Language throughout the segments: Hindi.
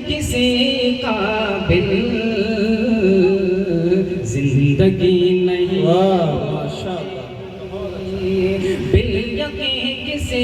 किसी काबिल जिंदगी नहीं। बिल यकीन किसी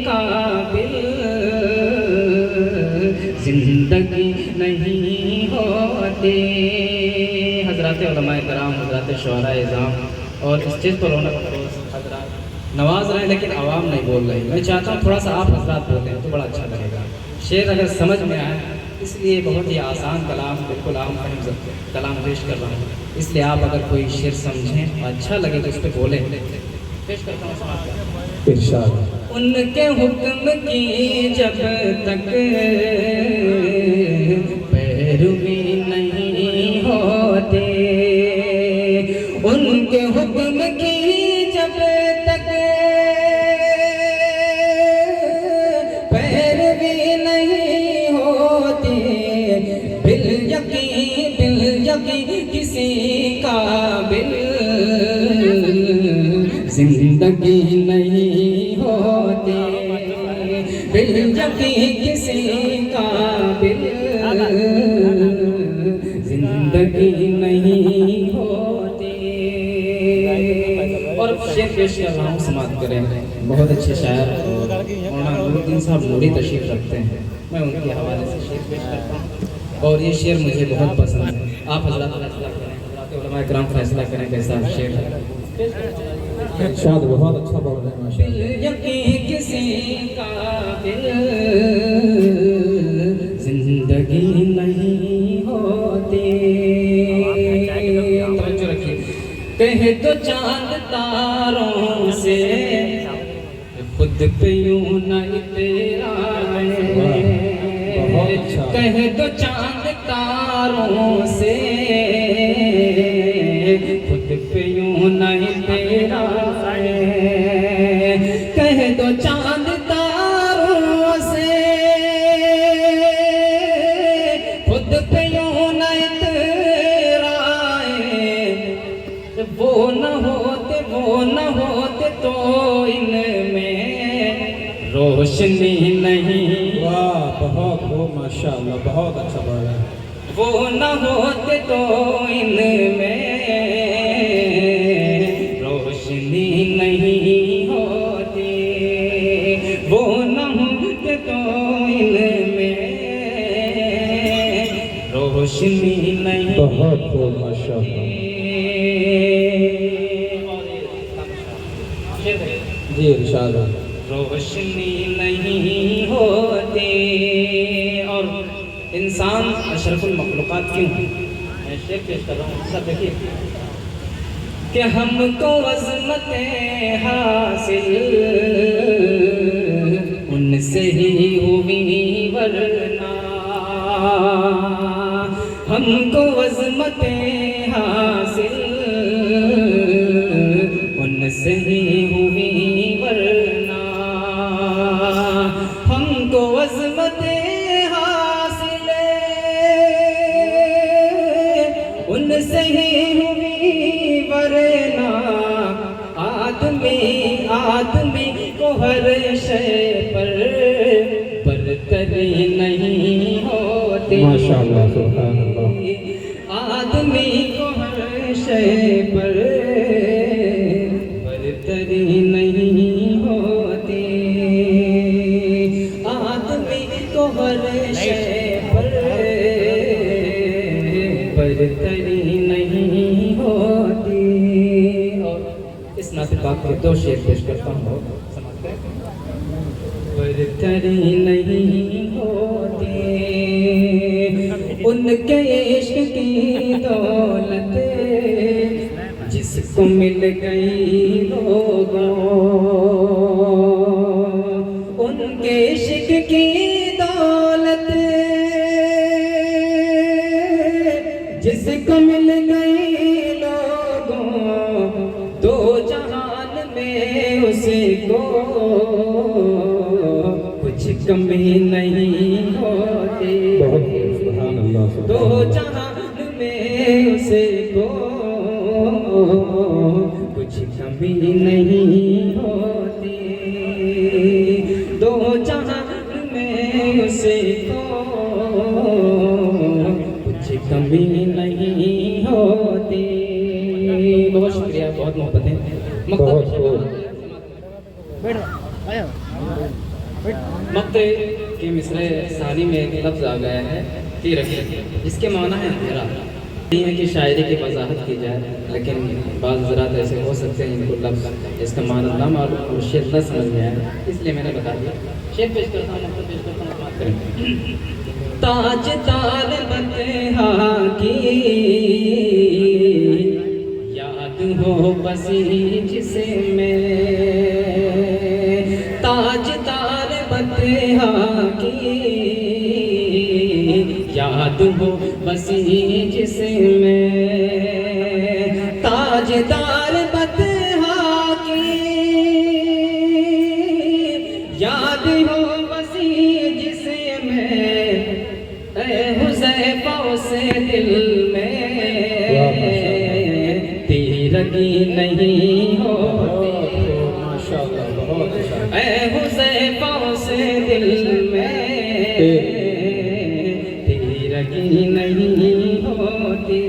काबिल जिंदगी नहीं होती। हज़रात उलमाए कराम, हज़रात शुअराए इज़ाम और स्टेज पर रौनक हज़रात नवाज रहे हैं, लेकिन आवाम नहीं बोल रही। मैं चाहता हूँ थोड़ा सा आप हज़रात बोलें तो बड़ा अच्छा लगेगा। शेर अगर समझ में आए, इसलिए बहुत ही आसान कलाम, बिल्कुल आम कलाम पेश कर रहा हूँ, इसलिए आप अगर कोई शेर समझें अच्छा लगे तो उस पर बोलें। पेश करता हूँ समाज। उनके हुक्म की जब तक पैरवी नहीं होते, उनके हुक्म की जब तक पैरवी नहीं होती, बिल यकीन किसी काबिल जिंदगी नहीं होती। बिल यकीन किसी काबिल जिंदगी नहीं होती। और शेर पेश कर रहा हूँ, समाप्त करें। बहुत अच्छे शायर मौलाना नूरुद्दीन साहब नूरी तशरीफ रखते हैं, मैं उनके हवाले से शेर पेश करता हूँ और ये शेर मुझे बहुत पसंद है। आप हज़रात फैसला करें, हज़रात उलमाए किराम फैसला करें कैसा शेर है। शायद बहुत अच्छा बोल रहे हैं माशाअल्लाह। यकीन किसी काबिल जिंदगी नहीं होती। तवज्जो रखिए। कहे तो चांद तारों से खुद पे यूं न इतराए, कहे तो चांद तारों से खुद पे यूं न इतराए, कहे तो चांद तारों से खुद पे यूं न इतराए, वो न होते तो इनमें रोशनी नहीं। वाह, बहुत खूब माशाअल्लाह, बहुत अच्छा बोल रहे हैं। वो न होते तो इनमें रोशनी नहीं होती, वो न होते तो इनमें रोशनी नहीं। बहुत खूब माशाअल्लाह। जी इरशाद। रोशनी नहीं होती। और इंसान अशरफुल मखलूक़ात क्यों है? मैं शेर पेश कर रहा हूँ, सब देखिए कि हमको अज़मतें हासिल उनसे ही हुई, वरना हमको अज़मतें हासिल उनसे ही हुई, वरना हमको अज़मतें हासिल उनसे ही हुई, वरना आदमी को हर शय पर बरतरी नहीं होती। माशाअल्लाह, सुभान अल्लाह। आदमी को हर शय पर बरतरी नहीं होती, आदमी को हर शय पर बरतरी नहीं होती। और इस नाते पाक के दो शेर पेश करता हूँ, बरतरी नहीं होती उनके इश्क की दौलत जिसको मिल गई लोगों, उनके इश्क की दौलत जिसको मिल गई लोगों, दो जहान में उसको कुछ कमी नहीं होती। दो जहान में उसको कुछ कमी नहीं होती, दो जहान में उसको कुछ कमी नहीं होती। बहुत शुक्रिया, बहुत मोहब्बत है। मक्ते के मिसरे सानी में एक लफ्ज़ आ गया है कि रखिए, जिसके माना है अंधेरा। नहीं है कि शायरी की वजाहत की जाए, लेकिन बाज़ ज़रात ऐसे हो सकते हैं इनको लफ्ज़ इसका माना ना मालूम और शेर न समझ में आए, इसलिए मैंने बता दिया। शेर पेश करता हूँ, मतलब पेश करता हूँ, बात करें। ताज तालबत की याद हो बसीज से मैं, ताज तालबत की याद हो बसीज से मैं, ताजदार बतहा की याद हो बसीज से मैं, ऐ हुज़ैफा से दिल में तीरगी नहीं होती। माशाअल्लाह, बहुत अच्छा। ऐ हुज़ैफा से दिल में नहीं होती।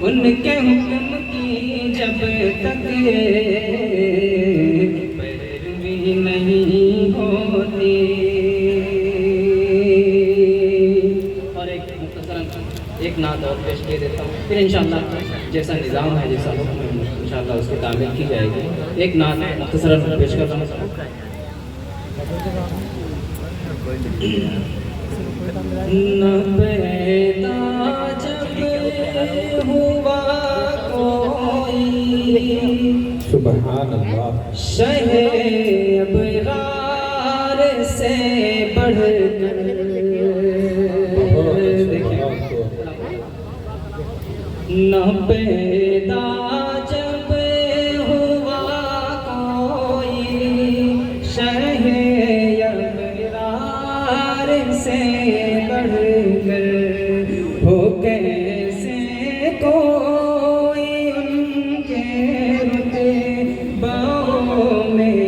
उनके हुक्म की जब तक पैरवी नहीं होती। और एक नात और पेश किए देता हूँ, फिर इंशाअल्लाह जैसा निज़ाम है, जैसा हुक्म है, इंशाअल्लाह उसकी तामील की जाएगी। एक नात मुख्तसरन पेश करता हूँ। न पैदा जब हुआ कोई सुभान अल्लाह, शहे अबरार से बढ़कर। न पैदा जब हुआ कोई शहे से बढ़कर, हो कैसे कोई उनके रुतबों में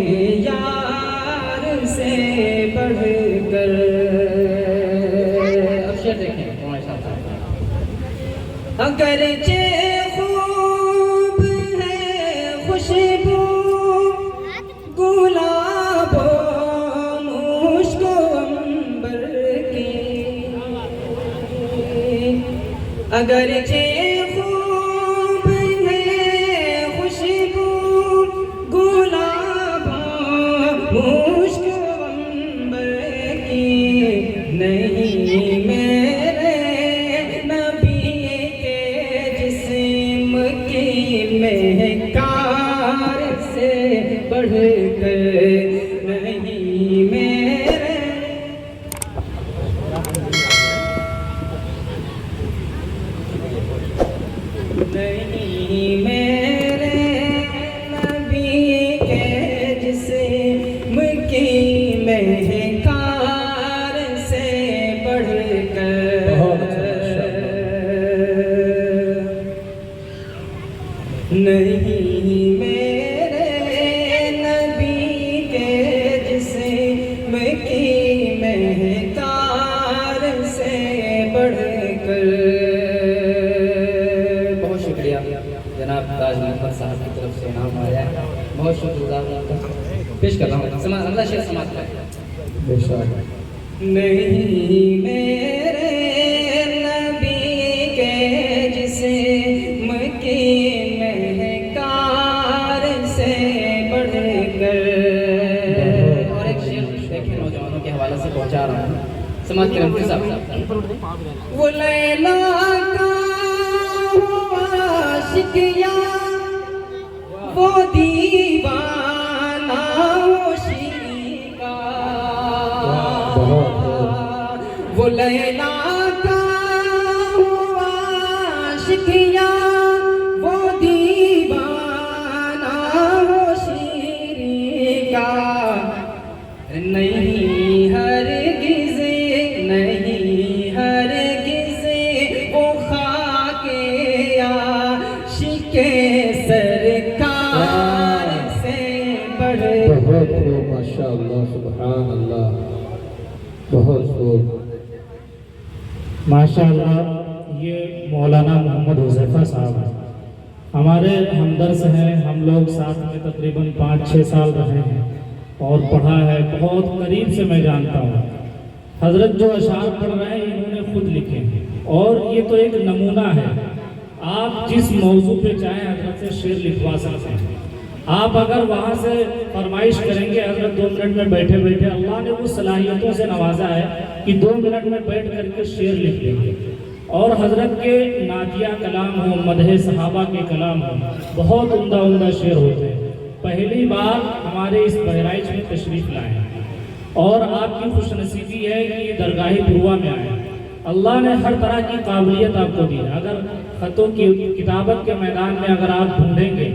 यार से बढ़कर। अब शेर देखें तुम्हारे साथ। अगर जे खूब है खुशबू गुलाबो अगर जे खूब है खुशबू गुलाब मुश्क अंबर की, नहीं मेरे नबी के जिस्म की महकार से बढ़कर, नहीं मेरे नहीं मेरे नबी के जिस्म की महकार से बढ़कर। नहीं मेरे नबी के जिस्म की महकार से बढ़कर। जनाब ताज महफल साहब की तरफ से इनाम आया है, बहुत शुक्रगुजार उनका। पेश कर रहा हूँ, अगला शेर समाप्त करें। नहीं मेरे नबी के जिस्म की महकार से बढ़कर। और एक शेर देखें नौजवानों के हवाले से पहुँचा रहा हूँ, समाज के रमती साहब। वो लैला का आशिकिया वो दीवाना शिका, वो लैला का आशिकिया वो दीवाना शिका। नहीं हरगिज़ नहीं हरगिज़ वो खाके आशिके सरकार से बढ़कर। बहुत माशाअल्लाह, सुभान अल्लाह, बहुत खूब। माशाअल्लाह, ये मौलाना मोहम्मद हुज़ैफ़ा साहब हैं, हमारे हमदर्स हैं। हम लोग साथ में तकरीबन 5-6 साल रहे हैं और पढ़ा है, बहुत करीब से मैं जानता हूँ। हज़रत जो अशार पढ़ रहे हैं इन्होंने खुद लिखे हैं और ये तो एक नमूना है। आप जिस मौजू पे चाहें हज़रत से शेर लिखवा सकते हैं। आप अगर वहाँ से फरमाइश करेंगे, हज़रत 2 मिनट में बैठे बैठे, अल्लाह ने उस सलाहियतों से नवाजा है कि 2 मिनट में बैठ करके शेर लिख देंगे। और हज़रत के नातिया कलाम हो, मदह सहाबा के कलाम हो, बहुत उम्दा उम्दा शेर होते हैं। पहली बार हमारे इस बहराइच में तशरीफ़ लाए और आपकी खुशनसीबी है कि दरगाह पुरवा में आए। अल्लाह ने हर तरह की काबिलियत आपको दी है। अगर ख़तों की किताबत के मैदान में अगर आप ढूंढेंगे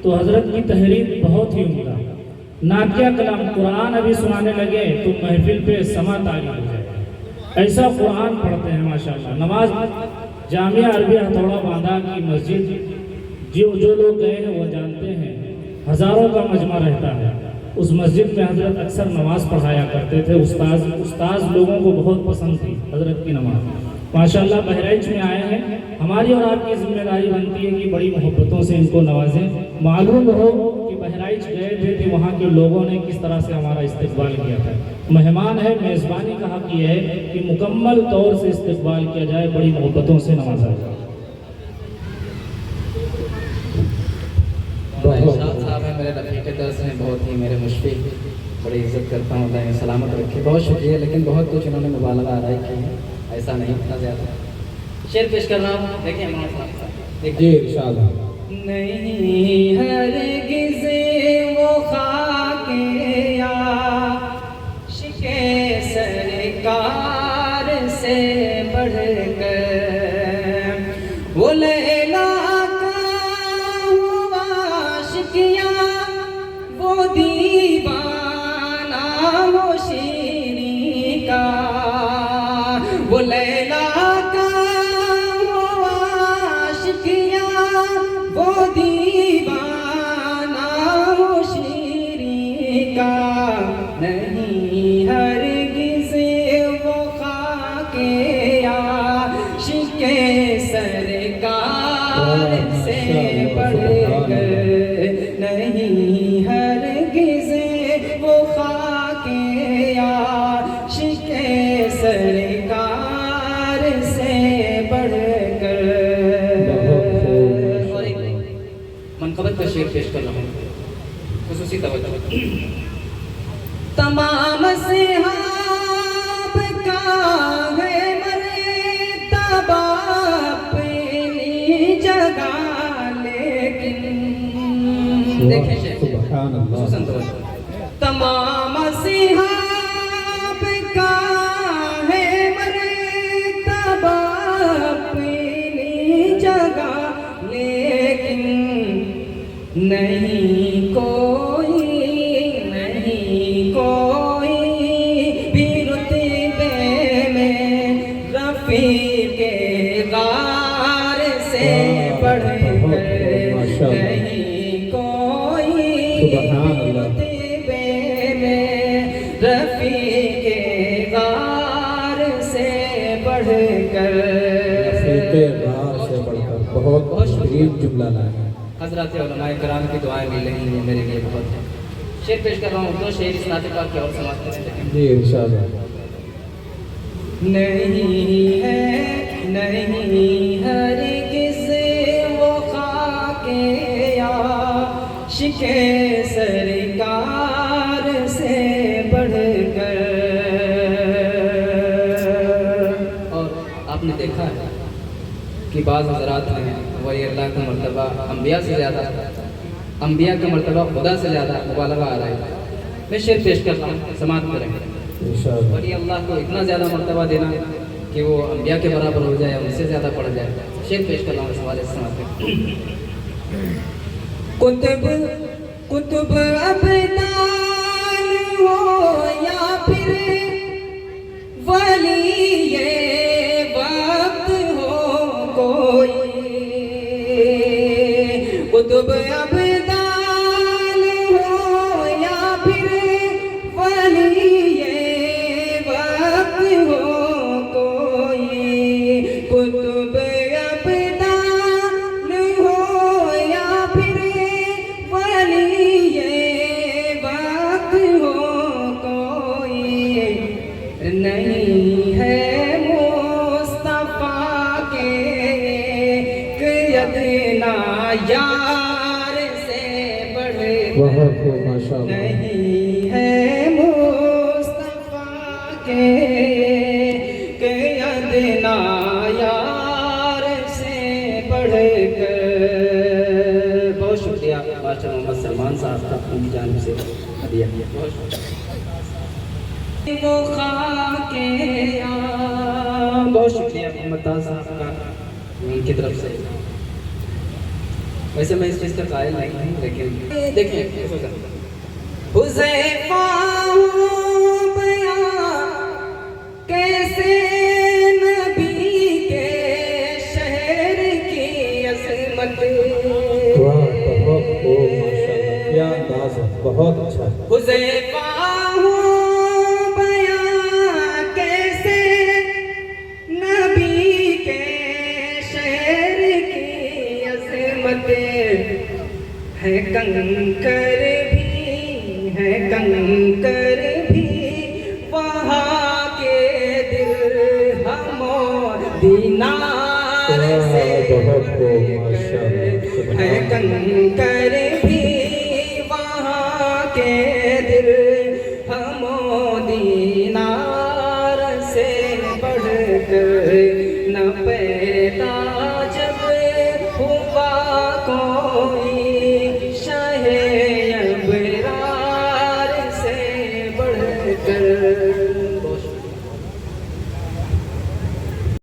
तो हज़रत की तहरीर बहुत ही उम्दा। नातिया कलाम, कुरान अभी सुनाने लगे तो महफिल पे समा तारी हो जाए, ऐसा कुरान पढ़ते हैं माशाल्लाह। नमाज जामिया अरबी हथौड़ा बांधा की मस्जिद, जो लोग गए हैं वो जानते हैं, हज़ारों का मजमा रहता है। उस मस्जिद में हज़रत अक्सर नमाज पढ़ाया करते थे। उस्ताद लोगों को बहुत पसंद थी हज़रत की नमाज। माशाल्लाह बहराइच में आए हैं, हमारी और आपकी जिम्मेदारी बनती है कि बड़ी मोहब्बतों से इनको नवाजें। मालूम हो कि बहराइच गए थे कि वहाँ के लोगों ने किस तरह से हमारा इस्तकबाल किया था। मेहमान है, मेज़बानी का हक़ ये है कि मुकम्मल तौर से इस्तकबाल किया जाए, बड़ी मोहब्बतों से नवाजा जाए। साहब हैं मेरे रफ़ीक़े दर्स हैं, बहुत ही मेरे मुशफ़िक़, बड़ी इज़्ज़त करता हूँ, अल्लाह सलामत रखे। बहुत शुक्रिया, लेकिन बहुत कुछ उन्होंने मुबालगा अदा की है, ऐसा नहीं इतना ज़्यादा। शेर पेश कर रहा हूँ, देखिए हमारे जी इंशाअल्लाह। नहीं हरगिज़ वो खाके आशिक़े सरकार से बढ़कर, वो लैला का हुआ आशिकिया, वो दीवाना वो शीरी का, वो लैला का हुआ आशिकिया, वो दीवाना वो शीरी का। नहीं हरगिज़ वो खाके आशिक़े सरकार से बढ़कर, नहीं हरगिज़ वो खाके आशिक़े सरकार से बढ़कर। और एक मनक़बत का शेर पेश कर रहा हूँ, खुसूसी तवज्जो। तमाम सहाब का है मर्तबा अपनी जगह, लेकिन देखें शेर, सुभान अल्लाह। तमाम सहाब का है मर्तबा अपनी जगह, लेकिन नहीं कोई भी रुतबे में रफ़ीक़े गार से बढ़कर, नहीं कोई रुतबे में रफ़ीक़े गार से बढ़कर। रफ़ीक़े गार से बढ़कर, बहुत शुक्रिया जुमला लाया। हज़रत उलमाए किराम की दुआएं मिल रही हैं मेरे लिए बहुत है। शेर पेश कर रहा हूँ, 2 शेर इस नाते पाक की और समाप्त करें। जी इंशाअल्लाह। नहीं है नहीं हरगिज़ वो खाके आशिक़े सरकार से बढ़कर। और आपने देखा है कि बाज़ हज़रात हैं वही अल्लाह का मर्तबा अम्बिया से ज़्यादा, अम्बिया का मर्तबा खुदा से ज़्यादा मुबालगा आ रहा है। मैं शेर पेश कर रहा हूँ, समाप्त करेंगे। इंशाअल्लाह। और ये अल्लाह को इतना ज़्यादा मर्तबा देना कि वो अम्बिया के बराबर हो जाए, उनसे ज़्यादा पड़ जाए। शेर पेश कर रहा हूँ इस हवाले से, समाप्त करेंगे। कुतुब अबदाल हो या फिर वली ये वक्त हो कोई, कुतुब अबदाल हो या फिर वली ये वक्त हो कोई, माशाअल्लाह। नहीं है मुस्तफा के अदना यार से बढ़कर। बहुत शुक्रिया मास्टर मोहम्मद सलमान साहब का उनकी जानिब से हदिया। वो खाके बहुत शुक्रिया मोहम्मद ताज साहब का उनकी तरफ से। वैसे मैं इस चीज़ का कायल नहीं हूँ, लेकिन देखिए हुज़ैफा कैसे नबी के शहर की अज़मत। वाह, बहुत खूब माशाअल्लाह, क्या अंदाज है, बहुत अच्छा। हुज़ैफा कैसे नबी के शहर की अज़मत है। कंकर भी वहाँ के दिल हमो दीनार से बहुत खूब माशाअल्लाह। है। कंकर भी वहाँ के दिल हमो दीनार से बढ़कर। न पैदा जब हुआ कोई शाहे अबरार से बढ़कर।